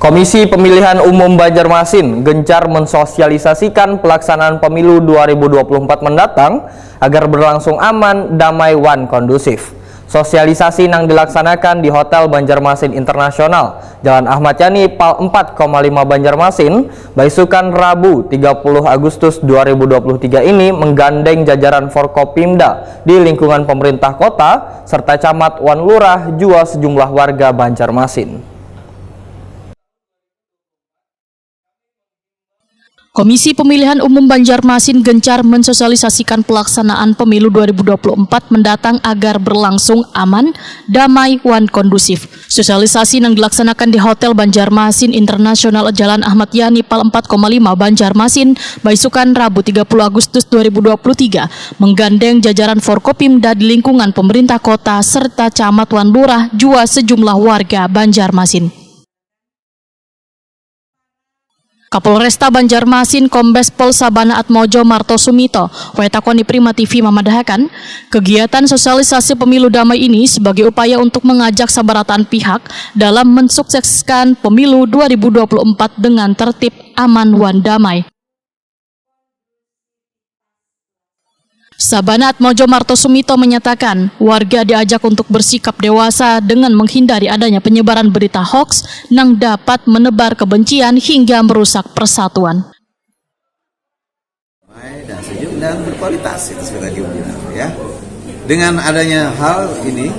Komisi Pemilihan Umum Banjarmasin gencar mensosialisasikan pelaksanaan pemilu 2024 mendatang agar berlangsung aman, damai, wan kondusif. Sosialisasi yang dilaksanakan di Hotel Banjarmasin Internasional, Jalan Ahmad Yani, Pal 4,5 Banjarmasin, Baisukan Rabu 30 Agustus 2023 ini menggandeng jajaran Forkopimda di lingkungan pemerintah kota serta camat, wan lurah, jua sejumlah warga Banjarmasin. Komisi Pemilihan Umum Banjarmasin gencar mensosialisasikan pelaksanaan pemilu 2024 mendatang agar berlangsung aman, damai, wan kondusif. Sosialisasi yang dilaksanakan di Hotel Banjarmasin Internasional Jalan Ahmad Yani Pal 4,5 Banjarmasin, Baisukan Rabu 30 Agustus 2023 menggandeng jajaran Forkopimda di lingkungan pemerintah kota serta camat, wan lurah, jua sejumlah warga Banjarmasin. Kapolresta Banjarmasin Kombes Pol Sabana Atmojo Marto Sumito, Wetakoni Prima TV memadahakan, kegiatan sosialisasi pemilu damai ini sebagai upaya untuk mengajak sabaratan pihak dalam mensukseskan pemilu 2024 dengan tertib, aman, wan, damai. Sabana Atmojo Marto Sumito menyatakan, warga diajak untuk bersikap dewasa dengan menghindari adanya penyebaran berita hoaks yang dapat menebar kebencian hingga merusak persatuan. Dan sejuk dan berkualitas itu seperti dibilang ya. Dengan adanya hal ini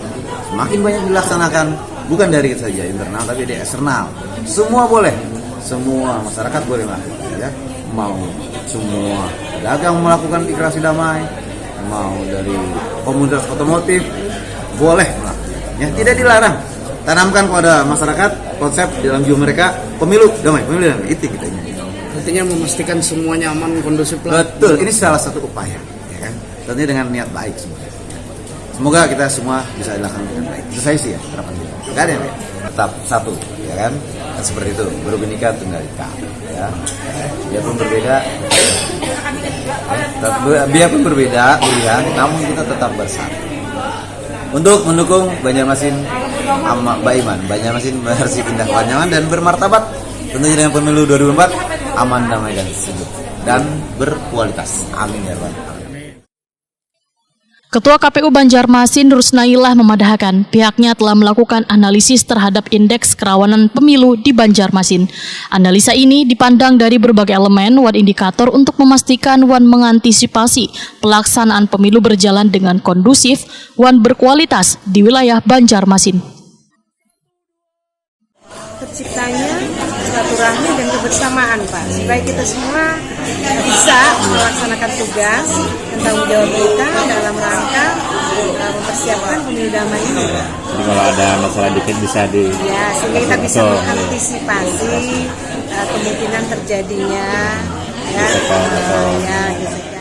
semakin banyak dilaksanakan, bukan dari kita saja internal tapi di eksternal. Semua boleh, semua masyarakat boleh melakukan ya. Mau semua dagang melakukan deklarasi damai, mau dari komunitas otomotif boleh ya, tidak dilarang. Tanamkan kepada masyarakat konsep dalam jiwa mereka pemilu damai, itu kita ini. Artinya memastikan semuanya aman, kondusif lah. Betul, ini salah satu upaya ya kan, tentunya dengan niat baik semua. Semoga kita semua bisa dilakukan dengan baik. Itu saya sih ya harapan kita. Gak ada yang lain. Tetap satu ya kan, seperti itu, berbinika tunggal ika ya. Biarpun berbeda pilihan, namun kita tetap bersatu untuk mendukung Banjarmasin Baiman, Banjarmasin bersih, indah, nyaman dan bermartabat tentunya dengan pemilu 2024 aman, damai dan sejuk dan berkualitas. Amin ya Rabbal. Ketua KPU Banjarmasin Rusnailah memadahakan pihaknya telah melakukan analisis terhadap indeks kerawanan pemilu di Banjarmasin. Analisa ini dipandang dari berbagai elemen wan indikator untuk memastikan wan mengantisipasi pelaksanaan pemilu berjalan dengan kondusif, wan berkualitas di wilayah Banjarmasin. Terciptanya silaturahmi dan kebersamaan, Pak, supaya kita semua bisa melaksanakan tugas dan tanggung jawab kita dalam rangka mempersiapkan pemilu damai ini. Jadi kalau ada masalah dikit bisa sehingga kita bisa mengantisipasi kemungkinan terjadinya gitu.